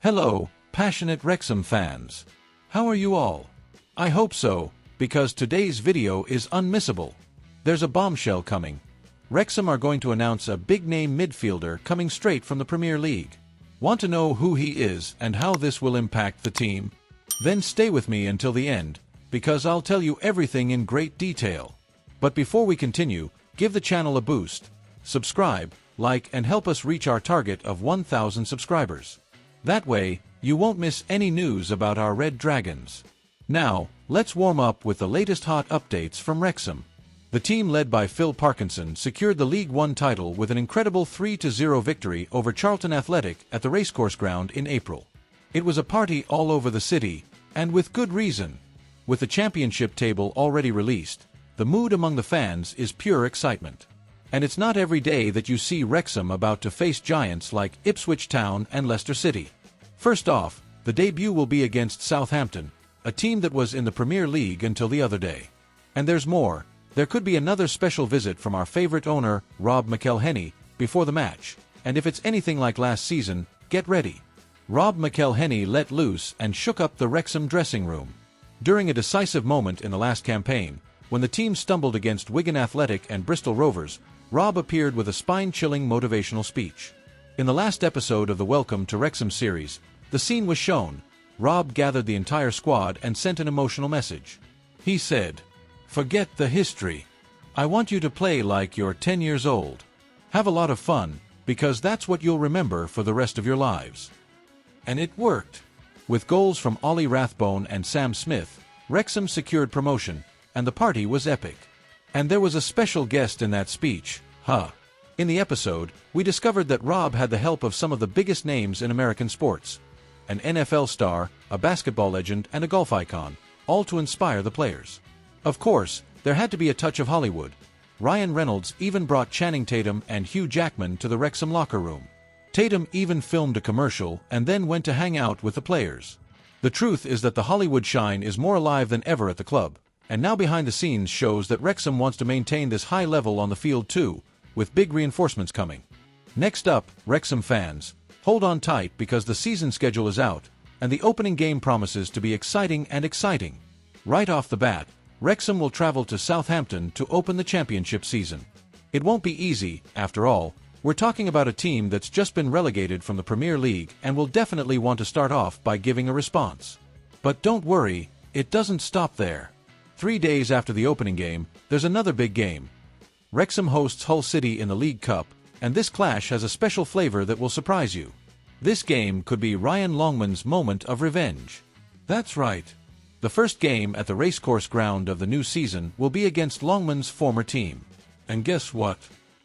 Hello, passionate Wrexham fans. How are you all? I hope so, because today's video is unmissable. There's a bombshell coming. Wrexham are going to announce a big-name midfielder coming straight from the Premier League. Want to know who he is and how this will impact the team? Then stay with me until the end, because I'll tell you everything in great detail. But before we continue, give the channel a boost. Subscribe, like, and help us reach our target of 1,000 subscribers. That way, you won't miss any news about our Red Dragons. Now, let's warm up with the latest hot updates from Wrexham. The team led by Phil Parkinson secured the League One title with an incredible 3-0 victory over Charlton Athletic at the Racecourse Ground in April. It was a party all over the city, and with good reason. With the championship table already released, the mood among the fans is pure excitement. And it's not every day that you see Wrexham about to face giants like Ipswich Town and Leicester City. First off, the debut will be against Southampton, a team that was in the Premier League until the other day. And there's more. There could be another special visit from our favorite owner, Rob McElhenney, before the match, and if it's anything like last season, get ready. Rob McElhenney let loose and shook up the Wrexham dressing room. During a decisive moment in the last campaign, when the team stumbled against Wigan Athletic and Bristol Rovers, Rob appeared with a spine-chilling motivational speech. In the last episode of the Welcome to Wrexham series, the scene was shown. Rob gathered the entire squad and sent an emotional message. He said, "Forget the history. I want you to play like you're 10 years old. Have a lot of fun, because that's what you'll remember for the rest of your lives." And it worked. With goals from Ollie Rathbone and Sam Smith, Wrexham secured promotion, and the party was epic. And there was a special guest in that speech, In the episode, we discovered that Rob had the help of some of the biggest names in American sports. An NFL star, a basketball legend, and a golf icon, all to inspire the players. Of course, there had to be a touch of Hollywood. Ryan Reynolds even brought Channing Tatum and Hugh Jackman to the Wrexham locker room. Tatum even filmed a commercial and then went to hang out with the players. The truth is that the Hollywood shine is more alive than ever at the club, and now behind the scenes shows that Wrexham wants to maintain this high level on the field too, with big reinforcements coming. Next up, Wrexham fans, hold on tight because the season schedule is out, and the opening game promises to be exciting and exciting. Right off the bat, Wrexham will travel to Southampton to open the championship season. It won't be easy, after all. We're talking about a team that's just been relegated from the Premier League and will definitely want to start off by giving a response. But don't worry, it doesn't stop there. 3 days after the opening game, there's another big game. Wrexham hosts Hull City in the League Cup, and this clash has a special flavor that will surprise you. This game could be Ryan Longman's moment of revenge. That's right. The first game at the Racecourse Ground of the new season will be against Longman's former team. And guess what?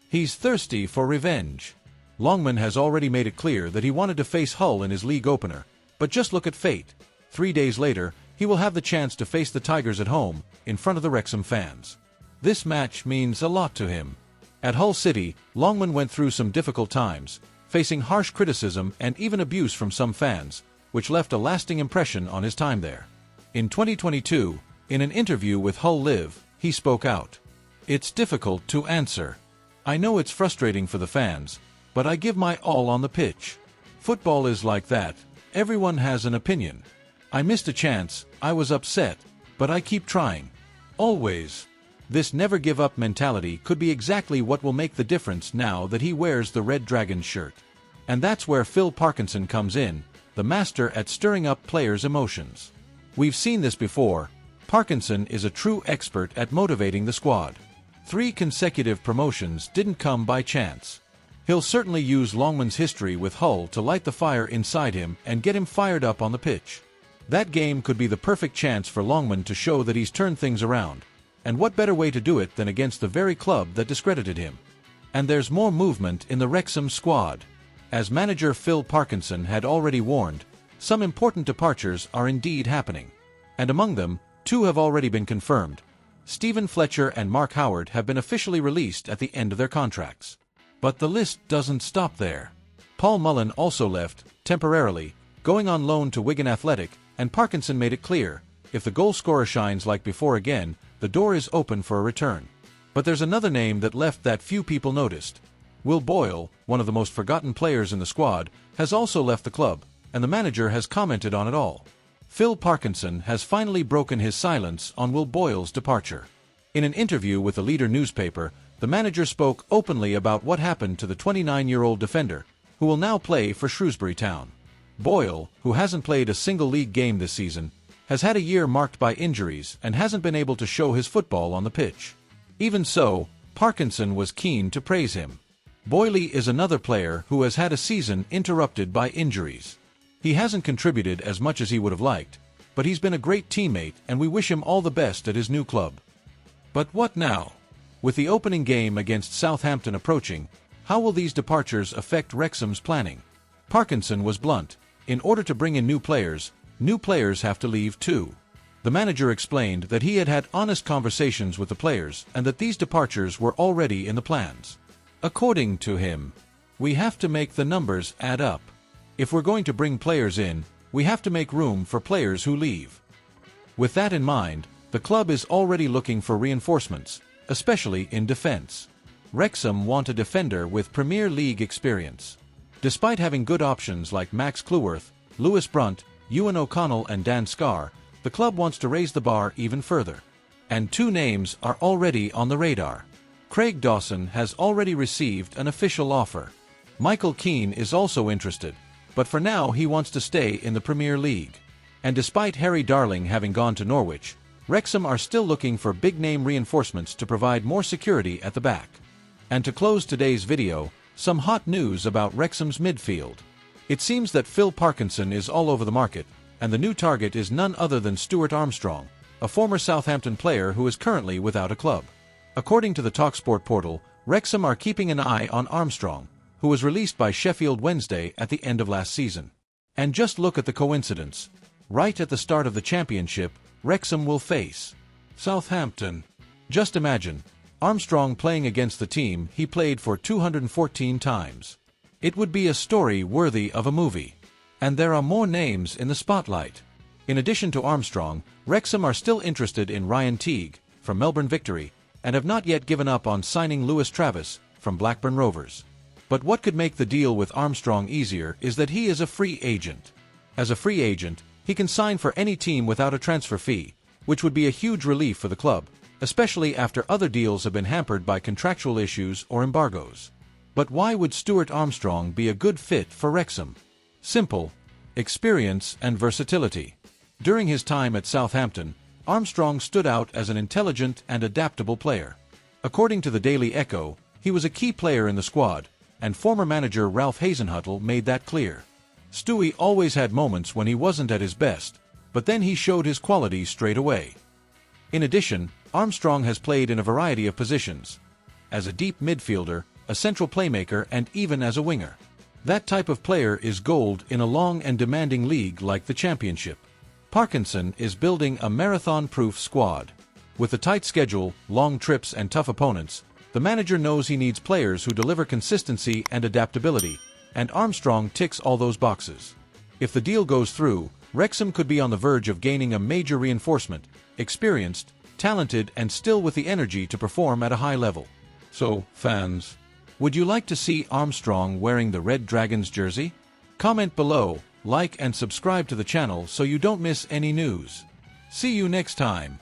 He's thirsty for revenge. Longman has already made it clear that he wanted to face Hull in his league opener, but just look at fate. 3 days later, he will have the chance to face the Tigers at home, in front of the Wrexham fans. This match means a lot to him. At Hull City, Longman went through some difficult times, facing harsh criticism and even abuse from some fans, which left a lasting impression on his time there. In 2022, in an interview with Hull Live, he spoke out. "It's difficult to answer. I know it's frustrating for the fans, but I give my all on the pitch. Football is like that. Everyone has an opinion. I missed a chance, I was upset, but I keep trying. Always." This never-give-up mentality could be exactly what will make the difference now that he wears the Red Dragons shirt. And that's where Phil Parkinson comes in, the master at stirring up players' emotions. We've seen this before. Parkinson is a true expert at motivating the squad. 3 consecutive promotions didn't come by chance. He'll certainly use Longman's history with Hull to light the fire inside him and get him fired up on the pitch. That game could be the perfect chance for Longman to show that he's turned things around. And what better way to do it than against the very club that discredited him? And there's more movement in the Wrexham squad. As manager Phil Parkinson had already warned, some important departures are indeed happening. And among them, 2 have already been confirmed. Stephen Fletcher and Mark Howard have been officially released at the end of their contracts. But the list doesn't stop there. Paul Mullen also left, temporarily, going on loan to Wigan Athletic, and Parkinson made it clear, if the goal scorer shines like before again, the door is open for a return. But there's another name that left that few people noticed. Will Boyle, one of the most forgotten players in the squad, has also left the club, and the manager has commented on it all. Phil Parkinson has finally broken his silence on Will Boyle's departure. In an interview with the Leader newspaper, the manager spoke openly about what happened to the 29-year-old defender, who will now play for Shrewsbury Town. Boyle, who hasn't played a single league game this season, has had a year marked by injuries and hasn't been able to show his football on the pitch. Even so, Parkinson was keen to praise him. Boyle is another player who has had a season interrupted by injuries. He hasn't contributed as much as he would have liked, but he's been a great teammate and we wish him all the best at his new club. But what now? With the opening game against Southampton approaching, how will these departures affect Wrexham's planning? Parkinson was blunt. In order to bring in new players have to leave too. The manager explained that he had had honest conversations with the players and that these departures were already in the plans. According to him, we have to make the numbers add up. If we're going to bring players in, we have to make room for players who leave. With that in mind, the club is already looking for reinforcements, especially in defense. Wrexham want a defender with Premier League experience. Despite having good options like Max Cleworth, Lewis Brunt, Ewan O'Connell and Dan Scarr, the club wants to raise the bar even further. And two names are already on the radar. Craig Dawson has already received an official offer. Michael Keane is also interested, but for now he wants to stay in the Premier League. And despite Harry Darling having gone to Norwich, Wrexham are still looking for big-name reinforcements to provide more security at the back. And to close today's video, some hot news about Wrexham's midfield. It seems that Phil Parkinson is all over the market, and the new target is none other than Stuart Armstrong, a former Southampton player who is currently without a club. According to the TalkSport portal, Wrexham are keeping an eye on Armstrong, who was released by Sheffield Wednesday at the end of last season. And just look at the coincidence. Right at the start of the championship, Wrexham will face Southampton. Just imagine, Armstrong playing against the team he played for 214 times. It would be a story worthy of a movie. And there are more names in the spotlight. In addition to Armstrong, Wrexham are still interested in Ryan Teague, from Melbourne Victory, and have not yet given up on signing Lewis Travis, from Blackburn Rovers. But what could make the deal with Armstrong easier is that he is a free agent. As a free agent, he can sign for any team without a transfer fee, which would be a huge relief for the club, especially after other deals have been hampered by contractual issues or embargoes. But why would Stuart Armstrong be a good fit for Wrexham? Simple: experience and versatility. During his time at Southampton, Armstrong stood out as an intelligent and adaptable player. According to the Daily Echo, he was a key player in the squad, and former manager Ralph Hasenhüttl made that clear. Stewie always had moments when he wasn't at his best, but then he showed his qualities straight away. In addition, Armstrong has played in a variety of positions. As a deep midfielder, a central playmaker, and even as a winger. That type of player is gold in a long and demanding league like the Championship. Parkinson is building a marathon-proof squad. With a tight schedule, long trips, and tough opponents, the manager knows he needs players who deliver consistency and adaptability, and Armstrong ticks all those boxes. If the deal goes through, Wrexham could be on the verge of gaining a major reinforcement, experienced, talented, and still with the energy to perform at a high level. So, fans, would you like to see Armstrong wearing the Red Dragons jersey? Comment below, like and subscribe to the channel so you don't miss any news. See you next time.